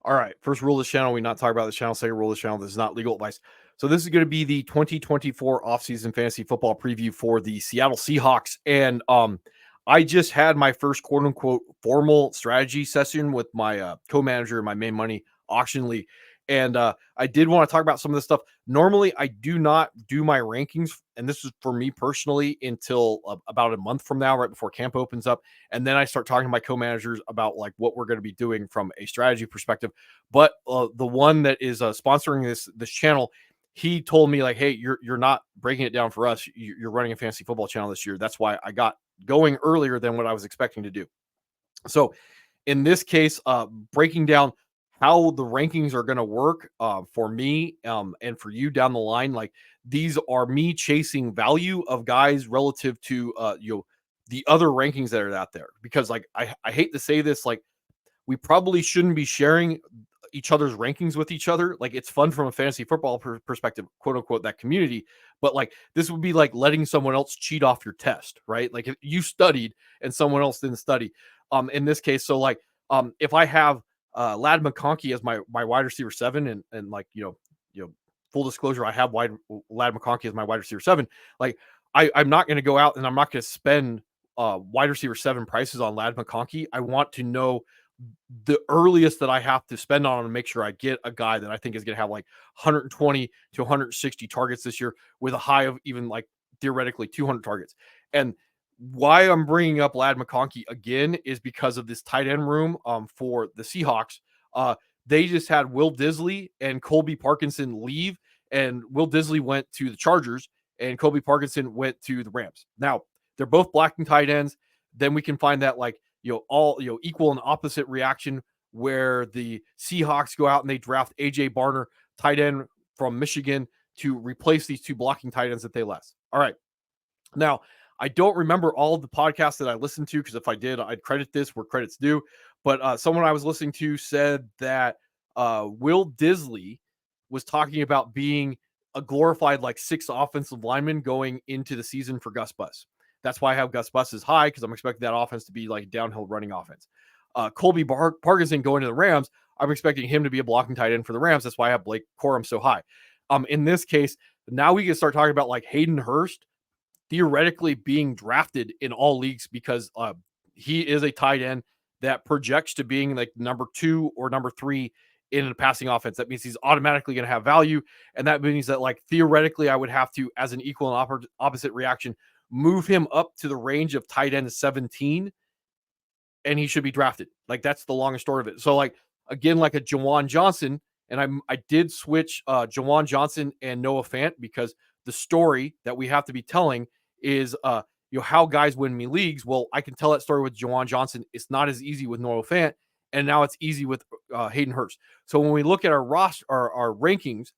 All right. First rule of this channel, we not talk about this channel. Second rule of this channel, this is not legal advice. So this is going to be the 2024 offseason fantasy football preview for the Seattle Seahawks. And I just had my first quote unquote formal strategy session with my co-manager in my main money auction league. And I did want to talk about some of this stuff. Normally, I do not do my rankings, and this is for me personally, until about a month from now, right before camp opens up. And then I start talking to my co-managers about like what we're going to be doing from a strategy perspective. But the one that is sponsoring this channel, he told me like, hey, you're not breaking it down for us. You're running a fantasy football channel this year. That's why I got going earlier than what I was expecting to do. So in this case, breaking down how the rankings are going to work for me and for you down the line, like these are me chasing value of guys relative to the other rankings that are out there. Because like I hate to say this, like we probably shouldn't be sharing each other's rankings with each other. Like it's fun from a fantasy football perspective, quote unquote, that community. But like this would be like letting someone else cheat off your test, right? Like if you studied and someone else didn't study. In this case, so like if I have Ladd McConkey as my wide receiver 7, and like full disclosure, I have Ladd McConkey as my wide receiver 7. Like I'm not going to go out and I'm not going to spend wide receiver 7 prices on Ladd McConkey. I want to know the earliest that I have to spend on to make sure I get a guy that I think is going to have like 120 to 160 targets this year with a high of even like theoretically 200 targets. And why I'm bringing up Ladd McConkey again is because of this tight end room for the Seahawks. They just had Will Disley and Colby Parkinson leave, and Will Disley went to the Chargers and Colby Parkinson went to the Rams. Now, they're both blocking tight ends. Then we can find that like all equal and opposite reaction where the Seahawks go out and they draft AJ Barner, tight end from Michigan, to replace these two blocking tight ends that they lost. All right. Now, I don't remember all of the podcasts that I listened to, because if I did, I'd credit this where credit's due. But someone I was listening to said that Will Disley was talking about being a glorified like 6th offensive lineman going into the season for Gus Bus. That's why I have Gus Bus as high, because I'm expecting that offense to be like downhill running offense. Colby Parkinson going to the Rams, I'm expecting him to be a blocking tight end for the Rams. That's why I have Blake Corum so high. In this case, now we can start talking about like Hayden Hurst theoretically being drafted in all leagues, because he is a tight end that projects to being like number 2 or number 3 in a passing offense. That means he's automatically going to have value. And that means that like theoretically I would have to, as an equal and opposite reaction, move him up to the range of tight end 17, and he should be drafted. Like that's the longest story of it. So like, again, like a Jawan Johnson, and I did switch Jawan Johnson and Noah Fant, because the story that we have to be telling is how guys win me leagues. Well, I can tell that story with Jawan Johnson. It's not as easy with Noah Fant, and now it's easy with Hayden Hurst. So when we look at our roster, our rankings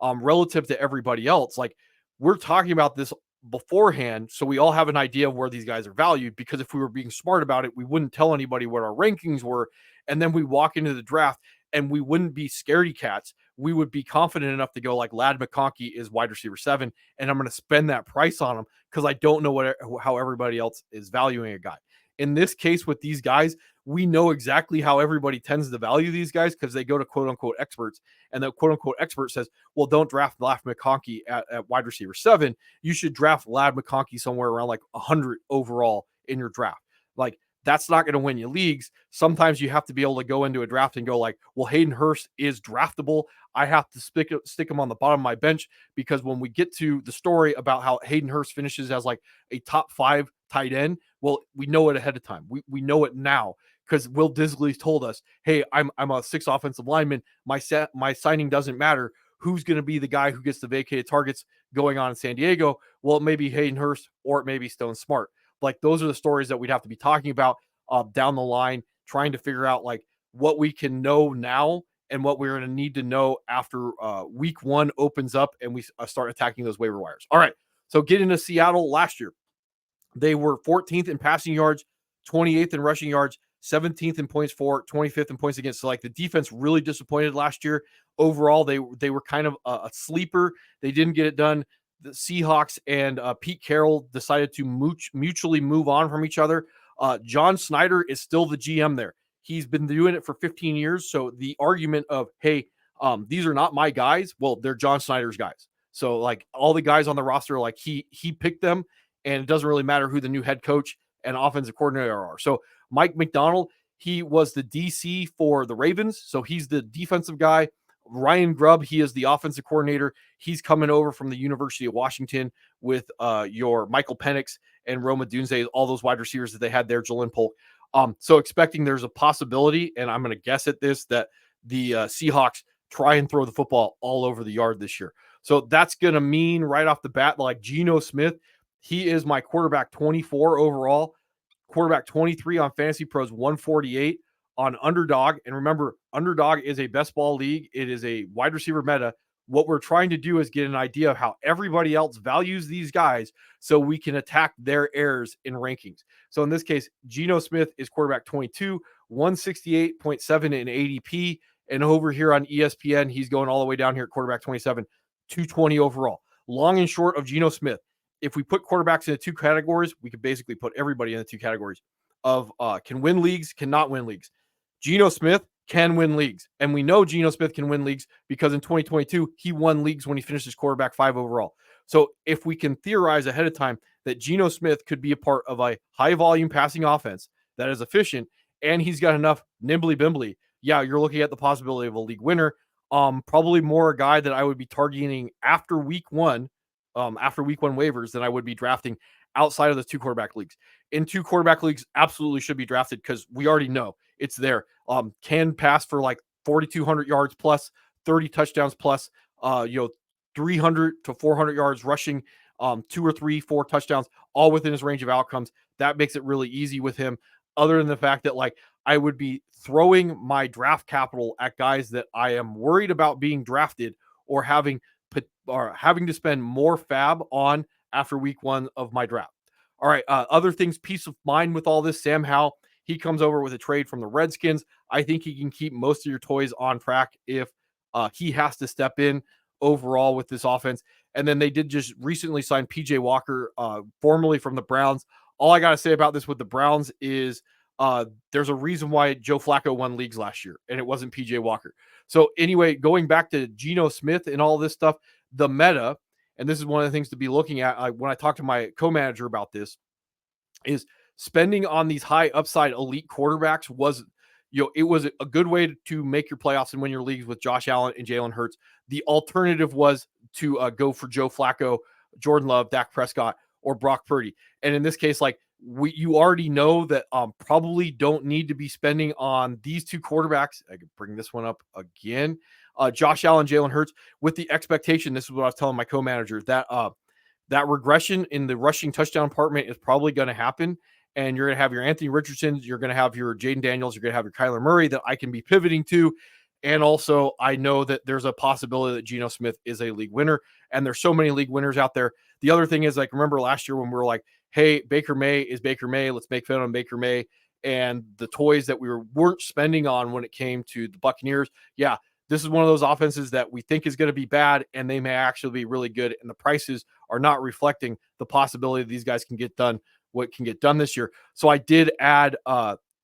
relative to everybody else, like we're talking about this beforehand, so we all have an idea of where these guys are valued, because if we were being smart about it, we wouldn't tell anybody what our rankings were, and then we walk into the draft and we wouldn't be scaredy cats. We would be confident enough to go like Ladd McConkey is wide receiver 7, and I'm going to spend that price on him because I don't know how everybody else is valuing a guy. In this case with these guys, we know exactly how everybody tends to value these guys, because they go to quote unquote experts, and the quote unquote expert says, well, don't draft Ladd McConkey at wide receiver 7. You should draft Ladd McConkey somewhere around like 100 overall in your draft. Like that's not going to win you leagues. Sometimes you have to be able to go into a draft and go like, well, Hayden Hurst is draftable. I have to stick him on the bottom of my bench, because when we get to the story about how Hayden Hurst finishes as like a top 5 tight end, well, we know it ahead of time. We know it now, because Will Disley told us, hey, I'm a 6th offensive lineman. My signing doesn't matter. Who's going to be the guy who gets the vacated targets going on in San Diego? Well, it may be Hayden Hurst, or it may be Stone Smart. Like those are the stories that we'd have to be talking about down the line, trying to figure out like what we can know now and what we're going to need to know after week 1 opens up and we start attacking those waiver wires. All right. So getting to Seattle last year, they were 14th in passing yards, 28th in rushing yards, 17th in points for, 25th in points against. So like the defense really disappointed last year. Overall, they were kind of a sleeper. They didn't get it done. The Seahawks and Pete Carroll decided to mutually move on from each other. John Snyder is still the GM there. He's been doing it for 15 years. So the argument of, hey, these are not my guys. Well, they're John Snyder's guys. So like all the guys on the roster, like he picked them, and it doesn't really matter who the new head coach and offensive coordinator are. So Mike McDonald, he was the DC for the Ravens. So he's the defensive guy. Ryan Grubb, he is the offensive coordinator. He's coming over from the University of Washington with your Michael Penix and Roma Dunze, all those wide receivers that they had there, Jalen Polk. So expecting there's a possibility, and I'm going to guess at this, that the Seahawks try and throw the football all over the yard this year. So that's going to mean right off the bat, like Geno Smith, he is my quarterback 24 overall, quarterback 23 on Fantasy Pros, 148 on Underdog. And remember, Underdog is a best ball league. It is a wide receiver meta. What we're trying to do is get an idea of how everybody else values these guys so we can attack their errors in rankings. So in this case, Geno Smith is quarterback 22, 168.7 in ADP. And over here on ESPN, he's going all the way down here at quarterback 27, 220 overall. Long and short of Geno Smith, if we put quarterbacks into two categories, we could basically put everybody in the two categories of can win leagues, cannot win leagues. Geno Smith can win leagues. And we know Geno Smith can win leagues because in 2022, he won leagues when he finished his quarterback 5 overall. So if we can theorize ahead of time that Geno Smith could be a part of a high volume passing offense that is efficient, and he's got enough nimbly bimbly, yeah, you're looking at the possibility of a league winner. Probably more a guy that I would be targeting after week one waivers than I would be drafting outside of those two quarterback leagues. In two quarterback leagues, absolutely should be drafted because we already know it's there. Can pass for like 4,200 yards plus, 30 touchdowns plus, 300 to 400 yards rushing, 2 or 3, 4 touchdowns, all within his range of outcomes. That makes it really easy with him. Other than the fact that like I would be throwing my draft capital at guys that I am worried about being drafted or having to spend more fab on after week one of my draft. All right. Other things, peace of mind with all this. Sam Howell, he comes over with a trade from the Redskins. I think he can keep most of your toys on track if he has to step in overall with this offense. And then they did just recently sign PJ Walker, formerly from the Browns. All I got to say about this with the Browns is there's a reason why Joe Flacco won leagues last year, and it wasn't PJ Walker. So anyway, going back to Geno Smith and all this stuff, the meta, and this is one of the things to be looking at when I talk to my co-manager about this, is spending on these high upside elite quarterbacks was, it was a good way to make your playoffs and win your leagues with Josh Allen and Jalen Hurts. The alternative was to go for Joe Flacco, Jordan Love, Dak Prescott, or Brock Purdy. And in this case, like you already know that probably don't need to be spending on these two quarterbacks. I could bring this one up again. Josh Allen, Jalen Hurts, with the expectation, this is what I was telling my co-manager, that that regression in the rushing touchdown department is probably going to happen. And you're going to have your Anthony Richardson, you're going to have your Jaden Daniels, you're going to have your Kyler Murray that I can be pivoting to. And also, I know that there's a possibility that Geno Smith is a league winner, and there's so many league winners out there. The other thing is, like, remember last year when we were like, hey, Baker May is Baker May, let's make fun on Baker May, and the toys that we weren't spending on when it came to the Buccaneers. Yeah, this is one of those offenses that we think is going to be bad, and they may actually be really good, and the prices are not reflecting the possibility that these guys can get done, what can get done this year. So I did add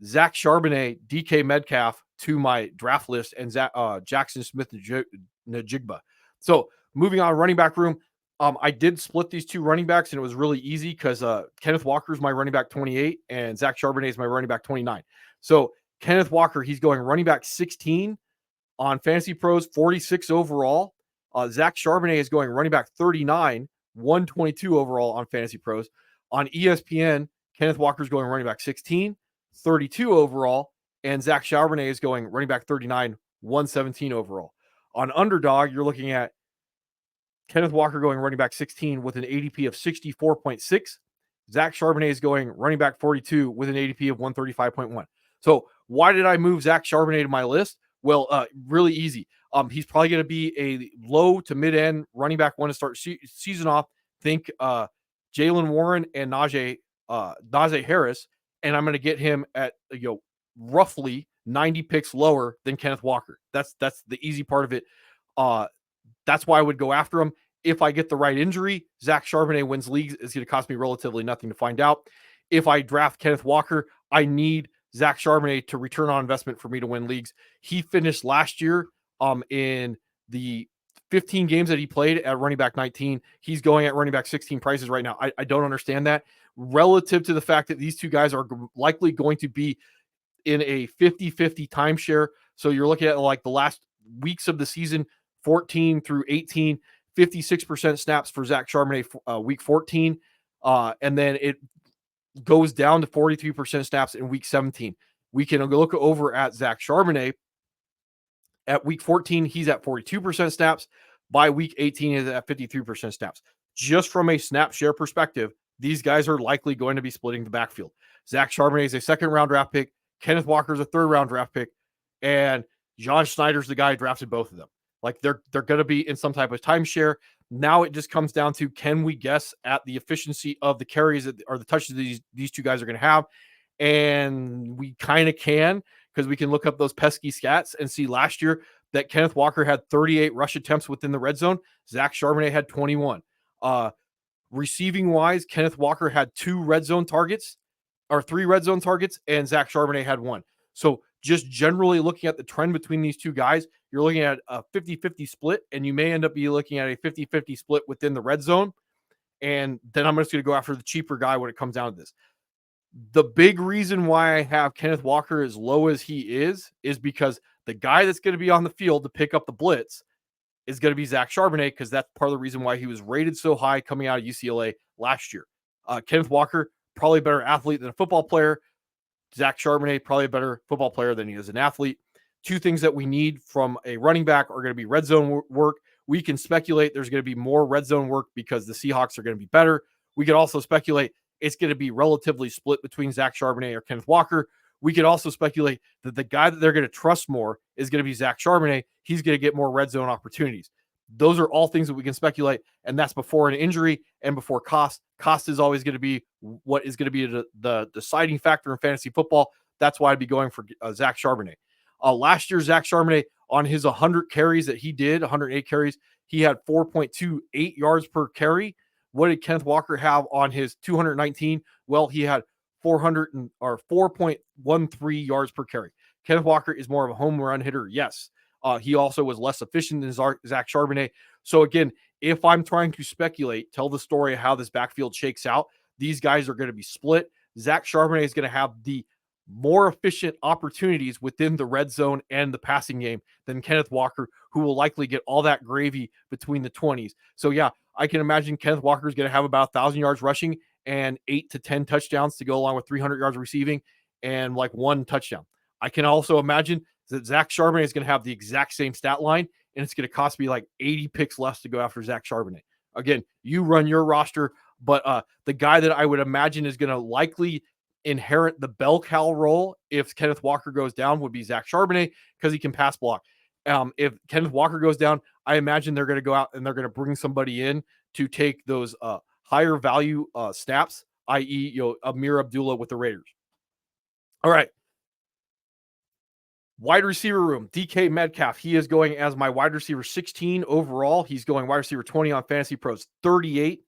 Zach Charbonnet, DK Metcalf to my draft list, and Jaxon Smith-Njigba. So moving on, running back room. I did split these two running backs, and it was really easy because Kenneth Walker is my running back 28, and Zach Charbonnet is my running back 29. So Kenneth Walker, he's going running back 16 on Fantasy Pros, 46 overall. Zach Charbonnet is going running back 39, 122 overall on Fantasy Pros. On ESPN, Kenneth Walker is going running back 16, 32 overall, and Zach Charbonnet is going running back 39, 117 overall. On Underdog, you're looking at Kenneth Walker going running back 16 with an ADP of 64.6. Zach Charbonnet is going running back 42 with an ADP of 135.1. So why did I move Zach Charbonnet to my list? Well, really easy. He's probably going to be a low to mid-end running back one to start season off. Think Jaylen Warren and Najee Harris, and I'm going to get him at roughly 90 picks lower than Kenneth Walker. That's the easy part of it. That's why I would go after him. If I get the right injury, Zach Charbonnet wins leagues. It's going to cost me relatively nothing to find out. If I draft Kenneth Walker, I need Zach Charbonnet to return on investment for me to win leagues. He finished last year in the 15 games that he played at running back 19. He's going at running back 16 prices right now. I don't understand that relative to the fact that these two guys are likely going to be in a 50-50 timeshare. So you're looking at like the last weeks of the season, 14 through 18, 56% snaps for Zach Charbonnet week 14. And then it goes down to 43% snaps in week 17. We can look over at Zach Charbonnet. At week 14, he's at 42% snaps. By week 18, he's at 53% snaps. Just from a snap share perspective, these guys are likely going to be splitting the backfield. Zach Charbonnet is a second-round draft pick. Kenneth Walker is a third-round draft pick. And John Schneider's the guy who drafted both of them. Like they're going to be in some type of timeshare. Now it just comes down to, can we guess at the efficiency of the carries or the touches these two guys are going to have? And we kind of can, because we can look up those pesky stats and see last year that Kenneth Walker had 38 rush attempts within the red zone. Zach Charbonnet had 21. Receiving wise, Kenneth Walker had 2 red zone targets or 3 red zone targets, and Zach Charbonnet had 1. So just generally looking at the trend between these two guys, you're looking at a 50-50 split, and you may end up be looking at a 50-50 split within the red zone. And then I'm just going to go after the cheaper guy when it comes down to this. The big reason why I have Kenneth Walker as low as he is because the guy that's going to be on the field to pick up the blitz is going to be Zach Charbonnet, because that's part of the reason why he was rated so high coming out of UCLA last year. Kenneth Walker, probably a better athlete than a football player. Zach Charbonnet, probably a better football player than he is an athlete. 2 things that we need from a running back are going to be red zone work. We can speculate there's going to be more red zone work because the Seahawks are going to be better. We could also speculate it's going to be relatively split between Zach Charbonnet or Kenneth Walker. We could also speculate that the guy that they're going to trust more is going to be Zach Charbonnet. He's going to get more red zone opportunities. Those are all things that we can speculate, and that's before an injury and before cost. Cost is always going to be what is going to be the deciding factor in fantasy football. That's why I'd be going for Zach Charbonnet. Last year, Zach Charbonnet, on his 100 carries that he did, 108 carries, he had 4.28 yards per carry. What did Kenneth Walker have on his 219? Well, he had 4.13 yards per carry. Kenneth Walker is more of a home run hitter, yes. He also was less efficient than Zach Charbonnet. So again, if I'm trying to speculate, tell the story of how this backfield shakes out, these guys are going to be split. Zach Charbonnet is going to have the more efficient opportunities within the red zone and the passing game than Kenneth Walker, who will likely get all that gravy between the 20s. So yeah, I can imagine Kenneth Walker is going to have about 1,000 yards rushing and 8 to 10 touchdowns to go along with 300 yards receiving and like 1 touchdown. I can also imagine that Zach Charbonnet is going to have the exact same stat line, and it's going to cost me like 80 picks less to go after Zach Charbonnet. Again, you run your roster, but the guy that I would imagine is going to likely inherit the bell cow role if Kenneth Walker goes down would be Zach Charbonnet, because he can pass block. If Kenneth Walker goes down, I imagine they're going to go out and they're going to bring somebody in to take those higher value snaps, i.e., Amir Abdullah with the Raiders. All right. Wide receiver room, DK Metcalf. He is going as my wide receiver 16 overall. He's going wide receiver 20 on Fantasy Pros, 38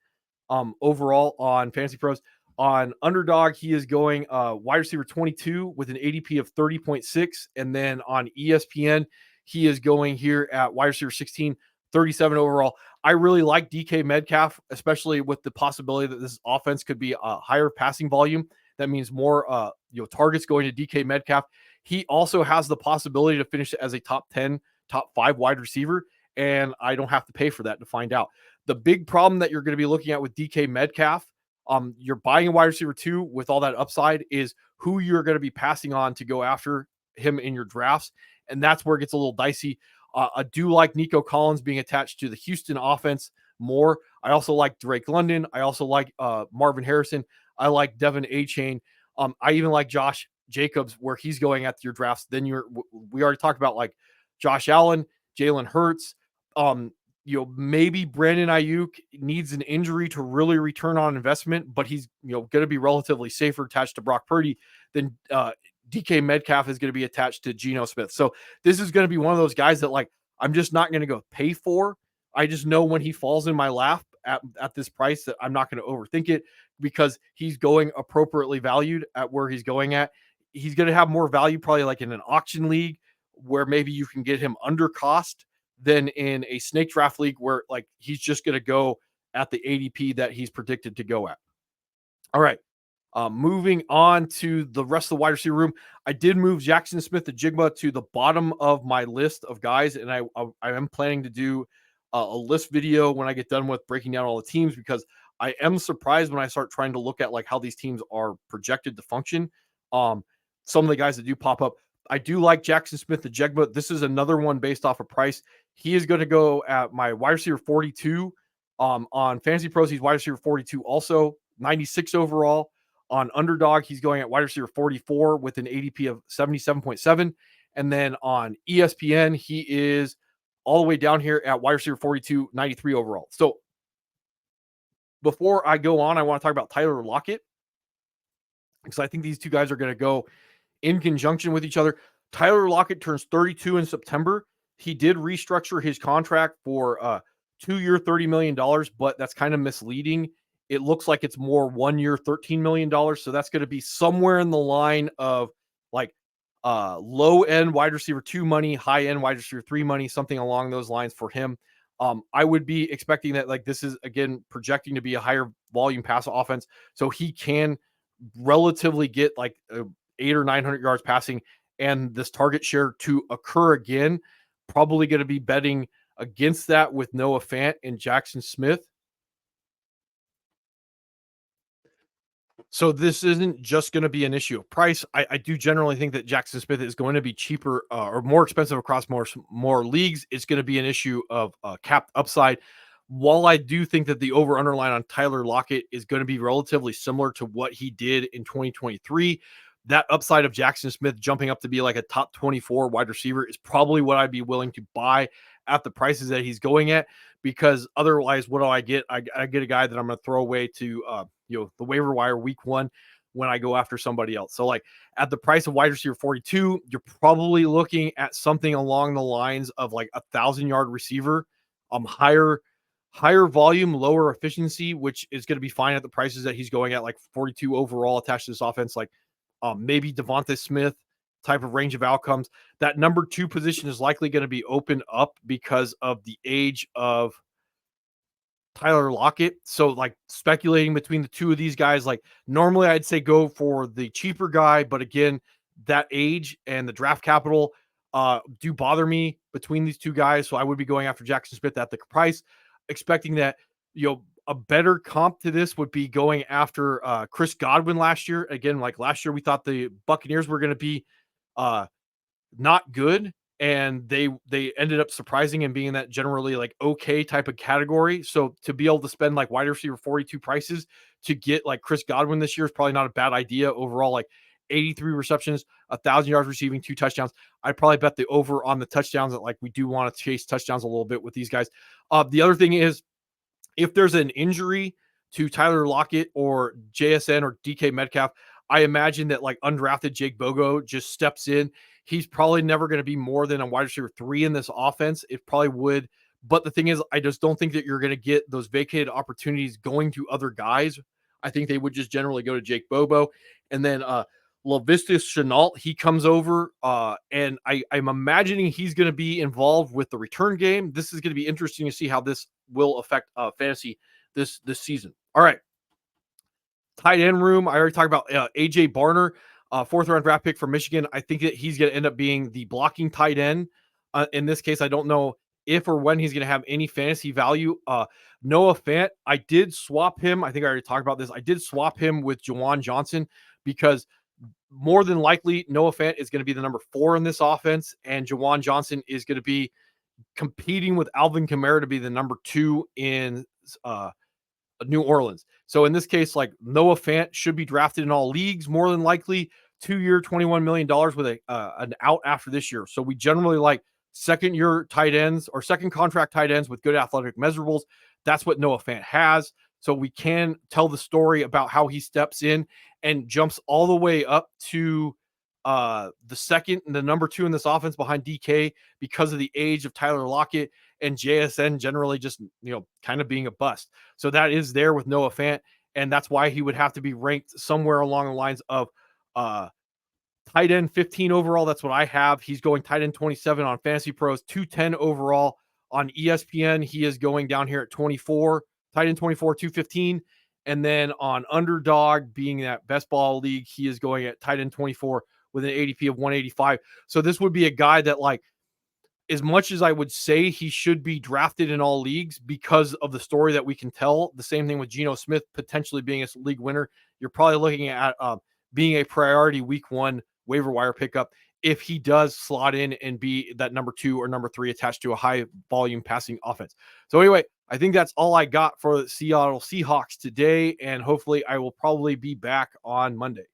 overall on Fantasy Pros. On Underdog, he is going wide receiver 22 with an ADP of 30.6. And then on ESPN, he is going here at wide receiver 16, 37 overall. I really like DK Metcalf, especially with the possibility that this offense could be a higher passing volume. That means more targets going to DK Metcalf. He also has the possibility to finish as a top 10, top 5 wide receiver, and I don't have to pay for that to find out. The big problem that you're going to be looking at with DK Metcalf, you're buying a wide receiver 2 with all that upside, is who you're going to be passing on to go after him in your drafts, and that's where it gets a little dicey. I do like Nico Collins being attached to the Houston offense more. I also like Drake London. I also like Marvin Harrison. I like Devin Achane. I even like Josh Jacobs, where he's going at your drafts. Then we already talked about like Josh Allen, Jalen Hurts. Maybe Brandon Ayuk needs an injury to really return on investment, but he's going to be relatively safer attached to Brock Purdy than DK Metcalf is going to be attached to Geno Smith. So this is going to be one of those guys that like I'm just not going to go pay for. I just know when he falls in my lap at this price that I'm not going to overthink it, because he's going appropriately valued at where he's going at. he's going to have more value probably like in an auction league where maybe you can get him under cost than in a snake draft league where like he's just going to go at the ADP that he's predicted to go at. All right. Moving on to the rest of the wide receiver room, I did move Jaxon Smith-Njigba to the bottom of my list of guys, and I am planning to do a list video when I get done with breaking down all the teams because I am surprised when I start trying to look at like how these teams are projected to function. Some of the guys that do pop up, I do like Jaxon Smith-Njigba. This is another one based off of price. He is going to go at my wide receiver 42. On Fantasy Pros, he's wide receiver 42 also, 96 overall. On Underdog, he's going at wide receiver 44 with an ADP of 77.7. And then on ESPN, he is all the way down here at wide receiver 42, 93 overall. So before I go on, I want to talk about Tyler Lockett because I think these two guys are going to go in conjunction with each other. Tyler Lockett turns 32 in September. He did restructure his contract for 2-year, $30 million, but that's kind of misleading. It looks like it's more 1 year, $13 million. So that's going to be somewhere in the line of like low end wide receiver 2 money, high end wide receiver 3 money, something along those lines for him. I would be expecting that like this is again projecting to be a higher volume pass offense. So he can relatively get like 800 or 900 yards passing and this target share to occur again. Probably going to be betting against that with Noah Fant and Jaxon Smith. So this isn't just going to be an issue of price. I do generally think that Jaxon Smith is going to be cheaper or more expensive across more leagues. It's going to be an issue of capped upside. While I do think that the over underline on Tyler Lockett is going to be relatively similar to what he did in 2023, that upside of Jaxon Smith jumping up to be like a top 24 wide receiver is probably what I'd be willing to buy at the prices that he's going at, because otherwise, what do I get? I get a guy that I'm going to throw away to the waiver wire week 1 when I go after somebody else. So like at the price of wide receiver 42, you're probably looking at something along the lines of like 1,000-yard receiver, higher volume, lower efficiency, which is going to be fine at the prices that he's going at, like 42 overall attached to this offense, like maybe Devonta Smith type of range of outcomes. That number 2 position is likely going to be opened up because of the age of Tyler Lockett. So like speculating between the two of these guys, like normally I'd say go for the cheaper guy, but again, that age and the draft capital do bother me between these two guys. So I would be going after Jaxon Smith at the price, expecting that, a better comp to this would be going after Chris Godwin last year. Again, like last year, we thought the Buccaneers were going to be not good, and they ended up surprising and being that generally like okay type of category. So to be able to spend like wide receiver 42 prices to get like Chris Godwin this year is probably not a bad idea overall. Like 83 receptions, 1,000 yards receiving, 2 touchdowns. I'd probably bet the over on the touchdowns. That like we do want to chase touchdowns a little bit with these guys. The other thing is, if there's an injury to Tyler Lockett or JSN or DK Metcalf, I imagine that like undrafted Jake Bogo just steps in. He's probably never going to be more than a wide receiver 3 in this offense. It probably would. But the thing is, I just don't think that you're going to get those vacated opportunities going to other guys. I think they would just generally go to Jake Bobo. And then Lavistus Chenault, he comes over, and I'm imagining he's going to be involved with the return game. This is going to be interesting to see how this will affect fantasy this season. All right. Tight end room, I already talked about AJ Barner, 4th-round draft pick from Michigan. I think that he's going to end up being the blocking tight end. In this case, I don't know if or when he's going to have any fantasy value. Noah Fant, I did swap him. I think I already talked about this. I did swap him with Juwan Johnson because more than likely Noah Fant is going to be the number 4 in this offense, and Juwan Johnson is going to be competing with Alvin Kamara to be the number 2 in New Orleans. So in this case, like Noah Fant should be drafted in all leagues, more than likely. 2-year, $21 million with an out after this year. So we generally like second-year tight ends or second contract tight ends with good athletic measurables. That's what Noah Fant has. So we can tell the story about how he steps in and jumps all the way up to the second and the number 2 in this offense behind DK because of the age of Tyler Lockett and JSN generally just, kind of being a bust. So that is there with Noah Fant, and that's why he would have to be ranked somewhere along the lines of tight end 15 overall. That's what I have. He's going tight end 27 on Fantasy Pros, 210 overall on ESPN. He is going down here at 24, tight end 24, 215. And then on Underdog, being that best ball league, he is going at tight end 24 with an ADP of 185. So this would be a guy that, like, as much as I would say he should be drafted in all leagues because of the story that we can tell, the same thing with Geno Smith potentially being a league winner, you're probably looking at being a priority week 1 waiver wire pickup if he does slot in and be that number 2 or number 3 attached to a high volume passing offense. So anyway, I think that's all I got for the Seattle Seahawks today, and hopefully I will probably be back on Monday.